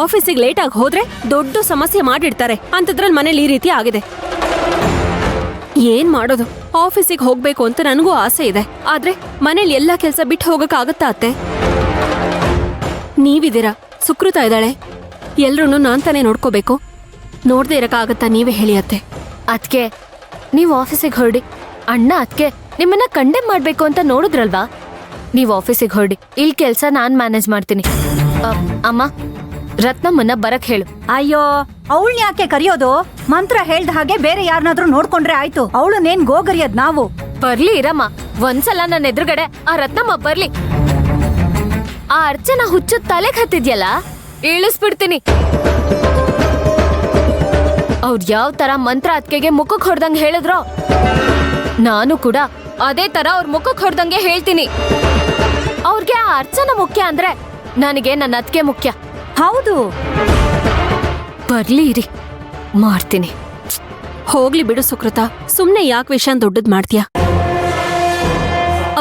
ಆಫೀಸಿಗೆ ಲೇಟ್ ಆಗಿ ಹೋದ್ರೆ ದೊಡ್ಡ ಸಮಸ್ಯೆ ಮಾಡಿಡ್ತಾರೆ ಅಂತದ್ರಲ್ಲಿ ಮನೇಲಿ ಈ ರೀತಿ ಆಗಿದೆ. ಏನ್ ಮಾಡೋದು? ಆಫೀಸಿಗೆ ಹೋಗ್ಬೇಕು ಅಂತ ನನಗೂ ಆಸೆ ಇದೆ, ಆದ್ರೆ ಮನೇಲಿ ಎಲ್ಲಾ ಕೆಲ್ಸ ಬಿಟ್ಟು ಹೋಗಕ್ಕಾಗತ್ತಾ ಅತ್ತೆ? ನೀವಿದ್ದೀರಾ, ಸುಕೃತ ಇದ್ದಾಳೆ, ಎಲ್ರೂ ನಾನ್ ತಾನೇ ನೋಡ್ಕೋಬೇಕು. ನೋಡ್ದೆ ಇರಕ್ಕಾಗತ್ತಾ? ನೀವೇ ಹೇಳಿ ಅತ್ತೆ. ಅದ್ಕೆ ನೀವು ಆಫೀಸಿಗೆ ಹೊರಡಿ. ಅಣ್ಣ ಅದ್ಕೆ ನಿಮ್ಮನ್ನ ಕಂಡೆಮ್ ಮಾಡ್ಬೇಕು ಅಂತ ನೋಡಿದ್ರಲ್ವಾ? ನೀವು ಆಫೀಸಿಗೆ ಹೊರಡಿ, ಇಲ್ಲಿ ಕೆಲ್ಸ ನಾನ್ ಮ್ಯಾನೇಜ್ ಮಾಡ್ತೀನಿ. ಅಮ್ಮ, ರತ್ನಮ್ಮನ್ನ ಬರಕ್ ಹೇಳು. ಅಯ್ಯೋ, ಅವಳನ್ನ ಯಾಕೆ ಕರೆಯೋದು? ಮಂತ್ರ ಹೇಳ್ದ ಹಾಗೆ ಬೇರೆ ಯಾರನ್ನಾದ್ರೂ ನೋಡ್ಕೊಂಡ್ರೆ ಆಯ್ತು. ಅವಳನ್ನೇನ್ ಗೋಗರಿಯದ್ ನಾವು? ಬರ್ಲಿ ಇರಮ್ಮ, ಒಂದ್ಸಲ ನನ್ನ ಎದುರುಗಡೆ ಆ ರತ್ನಮ್ಮ ಬರ್ಲಿ. ಆ ಅರ್ಚನಾ ಹುಚ್ಚು ತಲೆಗೆ ಹತ್ತಿದ್ಯಲ್ಲ, ಇಳಿಸ್ಬಿಡ್ತೀನಿ. ಅವ್ರು ಯಾವ ತರ ಮಂತ್ರ ಅತ್ಕೆಗೆ ಮುಖಕ್ ಹೊಡ್ದಂಗ್ ಹೇಳಿದ್ರೋ, ನಾನು ಕೂಡ ಅದೇ ತರ ಅವ್ರ ಮುಖಕ್ ಹೊಡ್ದಂಗೆ ಹೇಳ್ತೀನಿ. ಅವ್ರಿಗೆ ಆ ಅರ್ಚನಾ ಮುಖ್ಯ ಅಂದ್ರೆ ನನಗೆ ನನ್ನ ಅತ್ಕೆ ಮುಖ್ಯ. ಹೌದು, ಬರ್ಲಿ ಇರಿ, ಮಾಡ್ತೀನಿ. ಹೋಗ್ಲಿ ಬಿಡು ಸುಕೃತ, ಸುಮ್ನೆ ಯಾಕೆ ವಿಷಯ ದೊಡ್ಡದ್ ಮಾಡ್ತೀಯ?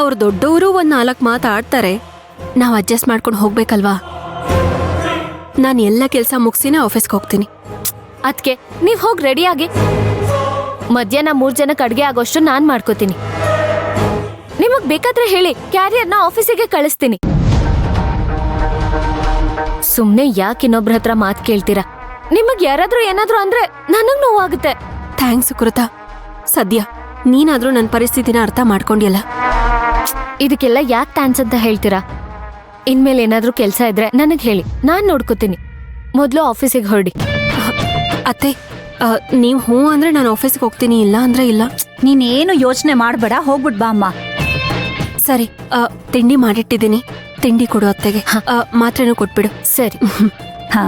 ಅವ್ರು ದೊಡ್ಡವರು ಒಂದ್ 4 ಮಾತಾಡ್ತಾರೆ, ನಾವ್ ಅಡ್ಜಸ್ಟ್ ಮಾಡ್ಕೊಂಡು ಹೋಗ್ಬೇಕಲ್ವಾ? ನಾನು ಎಲ್ಲ ಕೆಲ್ಸ ಮುಗಿಸಿನೇ ಆಫೀಸ್ಗೆ ಹೋಗ್ತೀನಿ. ಅದ್ಕೆ ನೀವ್ ಹೋಗಿ ರೆಡಿಯಾಗಿ. ಮಧ್ಯಾಹ್ನ 3 ಜನಕ್ಕೆ ಅಡ್ಗೆ ಆಗೋಷ್ಟು ನಾನ್ ಮಾಡ್ಕೋತೀನಿ. ನಿಮಗ್ ಬೇಕಾದ್ರೆ ಹೇಳಿ, ಕ್ಯಾರಿಯರ್ನ ಆಫೀಸಿಗೆ ಕಳಿಸ್ತೀನಿ. ಸುಮ್ನೆ ಯಾಕೆ ಇನ್ನೊಬ್ರ ಹತ್ರ ಮಾತ್ ಕೇಳ್ತೀರಾ? ನಿಮಗ್ ಯಾರಾದ್ರೂ ಏನಾದ್ರೂ ಅಂದ್ರೆ ನನಗ್ ನೋವಾಗುತ್ತೆ. ಥ್ಯಾಂಕ್ಸ್ ಸುಕೃತ. ಸದ್ಯ ನೀನಾದ್ರೂ ನನ್ನ ಪರಿಸ್ಥಿತಿನ ಅರ್ಥ ಮಾಡ್ಕೊಂಡಿಯಲ್ಲ. ಇದಕ್ಕೆಲ್ಲ ಯಾಕೆ ಥ್ಯಾಂಕ್ಸ್ ಅಂತ ಹೇಳ್ತೀರಾ? ಇನ್ಮೇಲೆ ಏನಾದ್ರೂ ಕೆಲ್ಸ ಇದ್ರೆ ನನಗ್ ಹೇಳಿ, ನಾನ್ ನೋಡ್ಕೋತೀನಿ. ಮೊದ್ಲು ಆಫೀಸಿಗೆ ಹೊರಡಿ. ಅತ್ತೆ, ನೀವು ಹ್ಞೂ ಅಂದ್ರೆ ನಾನು ಆಫೀಸ್ಗೆ ಹೋಗ್ತೀನಿ, ಇಲ್ಲ ಅಂದ್ರೆ ಇಲ್ಲ. ನೀನೇನು ಯೋಚನೆ ಮಾಡ್ಬೇಡ, ಹೋಗ್ಬಿಟ್ ಬಾ ಅಮ್ಮ. ಸರಿ, ತಿಂಡಿ ಮಾಡಿಟ್ಟಿದ್ದೀನಿ, ತಿಂಡಿ ಕೊಡು ಅತ್ತೆಗೆ. ಮಾತ್ರೆನೂ ಕೊಟ್ಬಿಡು. ಸರಿ. ಹಾ,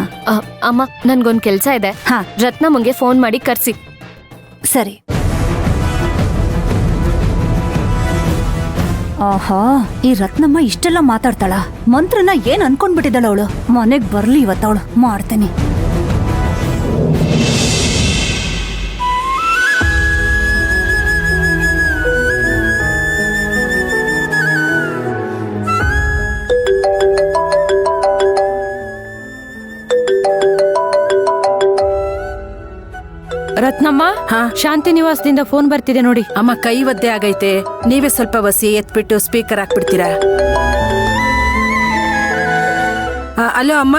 ಅಮ್ಮ, ನನ್ಗೊಂದ್ ಕೆಲ್ಸ ಇದೆ. ಹಾ, ರತ್ನಮ್ಮಂಗೆ ಫೋನ್ ಮಾಡಿ ಕರ್ಸಿ. ಸರಿ. ಆಹಾ, ಈ ರತ್ನಮ್ಮ ಇಷ್ಟೆಲ್ಲ ಮಾತಾಡ್ತಾಳ? ಮಂತ್ರನ ಏನ್ ಅನ್ಕೊಂಡ್ಬಿಟ್ಟಿದ್ದಾಳ ಅವಳು? ಮನೆಗ್ ಬರ್ಲಿ ಇವತ್ತವಳು, ಮಾಡ್ತೀನಿ. ರತ್ನಮ್ಮ, ಶಾಂತಿ ನಿವಾಸದಿಂದ ಫೋನ್ ಬರ್ತಿದೆ ನೋಡಿ. ಅಮ್ಮ, ಕೈ ಒದ್ದೆ ಆಗೈತೆ, ನೀವೇ ಸ್ವಲ್ಪ ವಸಿ ಎತ್ಬಿಟ್ಟು ಸ್ಪೀಕರ್ ಹಾಕ್ಬಿಡ್ತೀರಾ? ಅಲೋ ಅಮ್ಮ.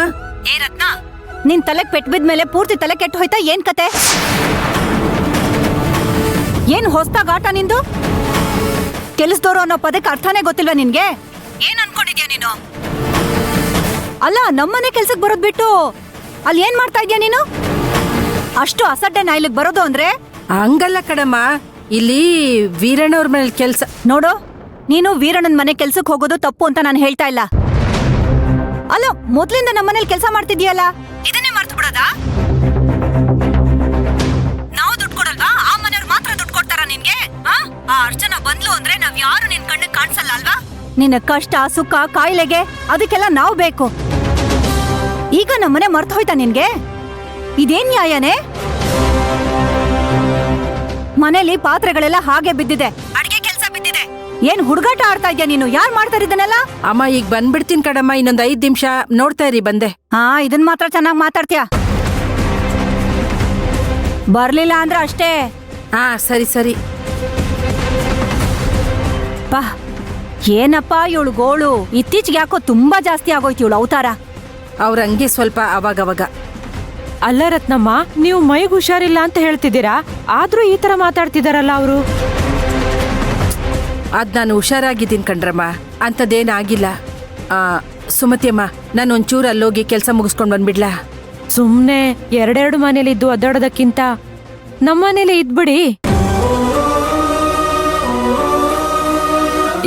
ಏ ರತ್ನ, ನಿನ್ ತಲೆಗ್ ಪೆಟ್ ಬಿದ್ಮೇಲೆ ಪೂರ್ತಿ ತಲೆ ಕೆಟ್ಟು ಹೋಯ್ತಾ? ಏನ್ ಕತೆ? ಏನ್ ಹೊಸ್ತಾಗ ಆಟ ನಿಂದು? ಕೆಲಸದವ್ರು ಅನ್ನೋ ಪದಕ್ಕೆ ಅರ್ಥನೇ ಗೊತ್ತಿಲ್ವಾ ನಿನ್ಗೆ? ಏನ್ ಅನ್ಕೊಂಡಿದ್ಯಾ ನೀನು? ಅಲ್ಲ, ನಮ್ಮನೆ ಕೆಲ್ಸಕ್ ಬರೋದ್ ಬಿಟ್ಟು ಅಲ್ಲಿ ಏನ್ ಮಾಡ್ತಾ ಇದ್ಯಾ ನೀನು? ಅಷ್ಟು ಅಸಡ್ಡೆ ನಾಯಿಲಿಗ್ ಬರೋದು ಅಂದ್ರೆ? ಹಂಗಲ್ಲ ಕಡಮ್ಮ, ಇಲ್ಲಿ ವೀರಣ್ಣವ್ರ ಮೇಲೆ ಕೆಲ್ಸ. ನೋಡು, ನೀನು ವೀರಣ್ಣನ ಮನೆ ಕೆಲ್ಸಕ್ಕೆ ಹೋಗೋದು ತಪ್ಪು ಅಂತ ನಾನು ಹೇಳ್ತಾ ಇಲ್ಲ. ಅಲ್ಲ, ಮೊದ್ಲಿಂದ ನಮ್ಮನೇಲಿ ಕೆಲಸ ಮಾಡ್ತಿದ್ಯಲ್ಲ, ಇದನ್ನೇ ಮರ್ತು ಬಿಡೋದಾ? ನಾವು ದುಡ್ಡು ಕೊಡಲ್ವಾ? ಆ ಮನೆಯವ್ರು ಮಾತ್ರ ದುಡ್ಡು ಕೊಡ್ತಾರ ನಿನ್ಗೆ? ಆ ಅರ್ಚನಾ ಬಂದ್ಲು ಅಂದ್ರೆ ನಾವ್ ಯಾರು ನಿನ್ ಕಣ್ಣಿಗೆ ಕಾಣಿಸಲ್ಲ ಅಲ್ವಾ? ನಿನ್ನ ಕಷ್ಟ ಸುಖ ಕಾಯಿಲೆಗೆ ಅದಕ್ಕೆಲ್ಲ ನಾವು ಬೇಕು. ಈಗ ನಮ್ಮನೆ ಮರ್ತು ಹೋಯ್ತಾ ನಿನ್ಗೆ? ಇದೇನ್ ನ್ಯಾಯನೇ? ಮನೇಲಿ ಪಾತ್ರೆಗಳೆಲ್ಲ ಹಾಗೆ ಬಿದ್ದಿದೆ, ಅಡ್ಗೆ ಕೆಲ್ಸ ಬಿದ್ದಿದೆ. ಏನ್ ಹುಡುಗಾಟ ಆಡ್ತಾ ಇದ್ಯಾ ನೀನು? ಯಾರು ಮಾಡ್ತಾ ಇದ್ದನೆಲ್ಲ? ಅಮ್ಮ, ಈಗ ಬಂದ್ಬಿಡ್ತೀನಿ ಕಡಮ್ಮ, ಇನ್ನೊಂದ್ 5 ನಿಮಿಷ ನೋಡ್ತಾ ಇರಿ, ಬಂದೆ. ಇದನ್ ಮಾತ್ರ ಚೆನ್ನಾಗ್ ಮಾತಾಡ್ತೀಯ. ಬರ್ಲಿಲ್ಲ ಅಂದ್ರೆ ಅಷ್ಟೇ. ಸರಿ ಸರಿ. ಬಾ. ಏನಪ್ಪ ಇವಳು ಗೋಳು, ಇತ್ತೀಚೆಗೆ ಯಾಕೋ ತುಂಬಾ ಜಾಸ್ತಿ ಆಗೋಯ್ತು ಇವಳು ಅವತಾರ. ಅವ್ರ ಹಂಗೆ ಸ್ವಲ್ಪ ಅವಾಗವಾಗ. ಅಲ್ಲ ರತ್ನಮ್ಮ, ನೀವು ಮೈಗೆ ಹುಷಾರಿಲ್ಲ ಅಂತ ಹೇಳ್ತಿದ್ದೀರಾ, ಆದ್ರೂ ಈ ತರ ಮಾತಾಡ್ತಿದಾರಲ್ಲ ಅವರು? ಅದ್ ನಾನು ಹುಷಾರಾಗಿದ್ದೀನಿ ಕಣ್ರಮ್ಮ, ಅಂಥದ್ದೇನಾಗಿಲ್ಲ. ಸುಮತಿ ಅಮ್ಮ, ನಾನು ಒಂಚೂರು ಅಲ್ಲೋಗಿ ಕೆಲಸ ಮುಗಿಸ್ಕೊಂಡು ಬಂದ್ಬಿಡ್ಲಾ? ಸುಮ್ನೆ ಎರಡೆರಡು ಮನೇಲಿ ಇದ್ದು ಒದ್ದಾಡೋದಕ್ಕಿಂತ ನಮ್ಮನೇಲಿ ಇದ್ಬಿಡಿ.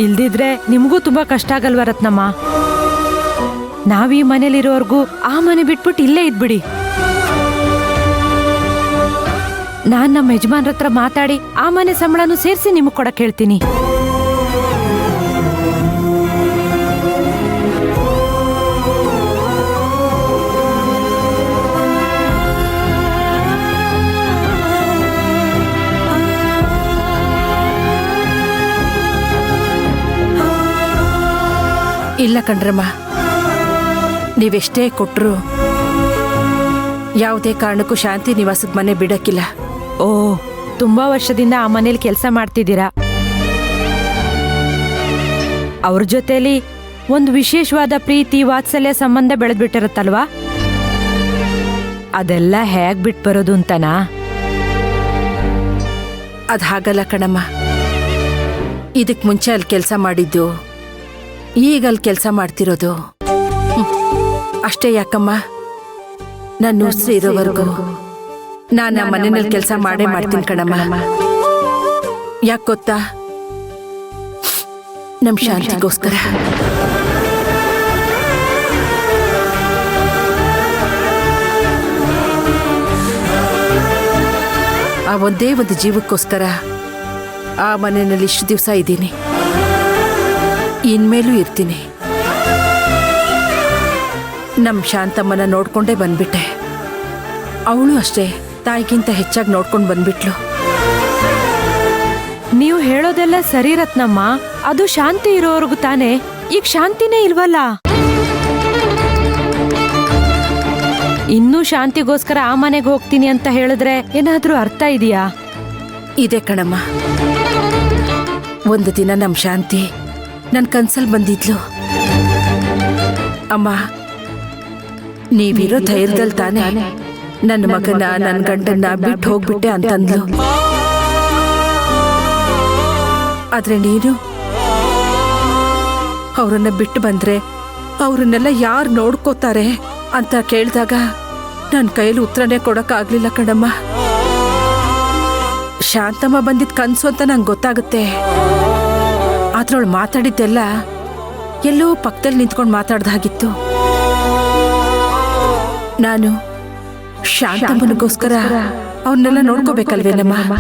ಇಲ್ದಿದ್ರೆ ನಿಮ್ಗೂ ತುಂಬಾ ಕಷ್ಟ ಆಗಲ್ವಾ ರತ್ನಮ್ಮ? ನಾವೀ ಮನೇಲಿರೋರ್ಗೂ ಆ ಮನೆ ಬಿಟ್ಬಿಟ್ಟು ಇಲ್ಲೇ ಇದ್ಬಿಡಿ. ನಾನ್ ನಮ್ಮ ಯಜಮಾನ್ರ ಹತ್ರ ಮಾತಾಡಿ ಆ ಮನೆ ಸಂಬಳನೂ ಸೇರಿಸಿ ನಿಮಗ್ ಕೊಡಕ್ ಹೇಳ್ತೀನಿ. ಇಲ್ಲ ಕಣ್ರಮ್ಮ, ನೀವೆಷ್ಟೇ ಕೊಟ್ರು ಯಾವುದೇ ಕಾರಣಕ್ಕೂ ಶಾಂತಿ ನಿವಾಸದ ಮನೆ ಬಿಡಕ್ಕಿಲ್ಲ. ಓ, ತುಂಬಾ ವರ್ಷದಿಂದ ಆ ಮನೇಲಿ ಕೆಲಸ ಮಾಡ್ತಿದ್ದೀರಾ. ಅವ್ರ ಜೊತೆಲಿ ಒಂದು ವಿಶೇಷವಾದ ಪ್ರೀತಿ ವಾತ್ಸಲ್ಯ ಸಂಬಂಧ ಬೆಳೆದ್ಬಿಟ್ಟಿರುತ್ತಲ್ವಾ? ಅದೆಲ್ಲ ಹೇಗ್ ಬಿಟ್ಟು ಬರೋದು ಅಂತನಾ? ಅದು ಹಾಗಲ್ಲ ಕಣಮ್ಮ. ಇದಕ್ ಮುಂಚೆ ಅಲ್ಲಿ ಕೆಲಸ ಮಾಡಿದ್ದು, ಈಗ ಅಲ್ಲಿ ಕೆಲಸ ಮಾಡ್ತಿರೋದು ಅಷ್ಟೇ. ಯಾಕಮ್ಮ, ನನ್ನ ಉಸಿರು ಇರೋವರೆಗೂ ನಾನು ಆ ಮನೆಯಲ್ಲಿ ಕೆಲಸ ಮಾಡೇ ಮಾಡ್ತೀನಿ ಕಣಮ್ಮ. ಯಾಕೆ ಗೊತ್ತಾ? ನಮ್ ಶಾಂತಿಗೋಸ್ಕರ. ಆ ಒಂದೇ ಒಂದು ಜೀವಕ್ಕೋಸ್ಕರ ಆ ಮನೆಯಲ್ಲಿ ಇಷ್ಟು ದಿವಸ ಇದ್ದೀನಿ, ಇನ್ಮೇಲೂ ಇರ್ತೀನಿ. ನಮ್ ಶಾಂತಮ್ಮನ ನೋಡ್ಕೊಂಡೇ ಬಂದ್ಬಿಟ್ಟೆ. ಅವಳು ಅಷ್ಟೇ ತಾಯಿಗಿಂತ ಹೆಚ್ಚಾಗಿ ನೋಡ್ಕೊಂಡು ಬಂದ್ಬಿಟ್ಲು. ನೀವು ಹೇಳೋದೆಲ್ಲ ಸರಿ ರತ್ನಮ್ಮ, ಅದು ಶಾಂತಿ ಇರೋವರೆಗೂ ತಾನೇ. ಈಗ ಶಾಂತಿನೇ ಇಲ್ವಲ್ಲ. ಇನ್ನೂ ಶಾಂತಿಗೋಸ್ಕರ ಆ ಮನೆಗೆ ಹೋಗ್ತೀನಿ ಅಂತ ಹೇಳಿದ್ರೆ ಏನಾದ್ರೂ ಅರ್ಥ ಇದೆಯಾ? ಇದೆ ಕಣಮ್ಮ. ಒಂದು ದಿನ ನಮ್ ಶಾಂತಿ ನನ್ ಕನ್ಸಲ್ ಬಂದಿದ್ಲು. ಅಮ್ಮ, ನೀವಿರೋ ಧೈರ್ಯದಲ್ಲಿ ತಾನೇ ನನ್ನ ಮಗನ, ನನ್ನ ಗಂಡನ್ನ ಬಿಟ್ಟು ಹೋಗ್ಬಿಟ್ಟೆ ಅಂತಂದ್ಲು. ಆದ್ರೆ ನೀನು ಅವರನ್ನ ಬಿಟ್ಟು ಬಂದ್ರೆ ಅವ್ರನ್ನೆಲ್ಲ ಯಾರು ನೋಡ್ಕೋತಾರೆ ಅಂತ ಕೇಳಿದಾಗ ನನ್ನ ಕೈಯಲ್ಲಿ ಉತ್ತರನೇ ಕೊಡಕ್ಕಾಗ್ಲಿಲ್ಲ ಕಣಮ್ಮ. ಶಾಂತಮ್ಮ ಬಂದಿದ್ ಕನ್ಸು ಅಂತ ನಂಗೆ ಗೊತ್ತಾಗುತ್ತೆ. ಆದ್ರೆ ಅವಳು ಮಾತಾಡಿದ್ದೆಲ್ಲ ಎಲ್ಲೋ ಪಕ್ಕದಲ್ಲಿ ನಿಂತ್ಕೊಂಡು ಮಾತಾಡ್ದಾಗಿತ್ತು. ನಾನು ಶಾಂತಮ್ಮನಿಗೋಸ್ಕರ ಅವನ್ನೆಲ್ಲ ನೋಡ್ಕೋಬೇಕಲ್ವೇನಮ್ಮ?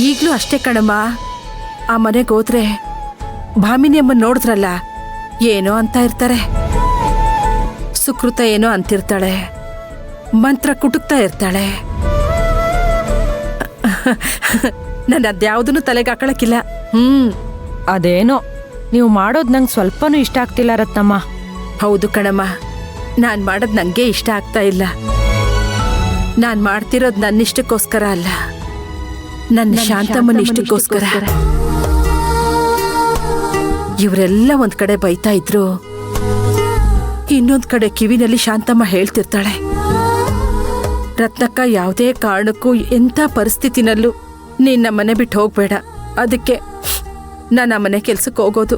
ಈಗ್ಲೂ ಅಷ್ಟೇ ಕಣಮ್ಮ. ಆ ಮನೆಗೆ ಹೋದ್ರೆ ಭಾಮಿನಿ ಅಮ್ಮನ್ ನೋಡಿದ್ರಲ್ಲ, ಏನೋ ಅಂತ ಇರ್ತಾರೆ. ಸುಕೃತ ಏನೋ ಅಂತಿರ್ತಾಳೆ, ಮಂತ್ರ ಕುಟುಕ್ತಾ ಇರ್ತಾಳೆ. ನಾನು ಅದ್ಯಾವುದನ್ನು ತಲೆಗೆ ಹಾಕೊಳಕ್ಕಿಲ್ಲ. ಅದೇನೋ ನೀವು ಮಾಡೋದು ನಂಗೆ ಸ್ವಲ್ಪನೂ ಇಷ್ಟ ಆಗ್ತಿಲ್ಲ ರತ್ನಮ್ಮ. ಹೌದು ಕಣಮ್ಮ, ನಾನ್ ಮಾಡೋದು ನಂಗೆ ಇಷ್ಟ ಆಗ್ತಾ ಇಲ್ಲ. ನಾನ್ ಮಾಡ್ತಿರೋದು ನನ್ನ ಇಷ್ಟಕ್ಕೋಸ್ಕರ ಅಲ್ಲ, ನನ್ನ ಶಾಂತಮ್ಮನ ಇಷ್ಟಕ್ಕೋಸ್ಕರ. ಇವರೆಲ್ಲ ಒಂದ್ ಕಡೆ ಬೈತಾ ಇದ್ರು, ಇನ್ನೊಂದ್ ಕಡೆ ಕಿವಿನಲ್ಲಿ ಶಾಂತಮ್ಮ ಹೇಳ್ತಿರ್ತಾಳೆ, ರತ್ನಕ್ಕ ಯಾವುದೇ ಕಾರಣಕ್ಕೂ ಎಂಥ ಪರಿಸ್ಥಿತಿನಲ್ಲೂ ನೀನ್ ನಮ್ಮನೆ ಬಿಟ್ಟು ಹೋಗ್ಬೇಡ, ಅದಕ್ಕೆ ನಾನು ಆ ಮನೆ ಕೆಲ್ಸಕ್ಕೆ ಹೋಗೋದು.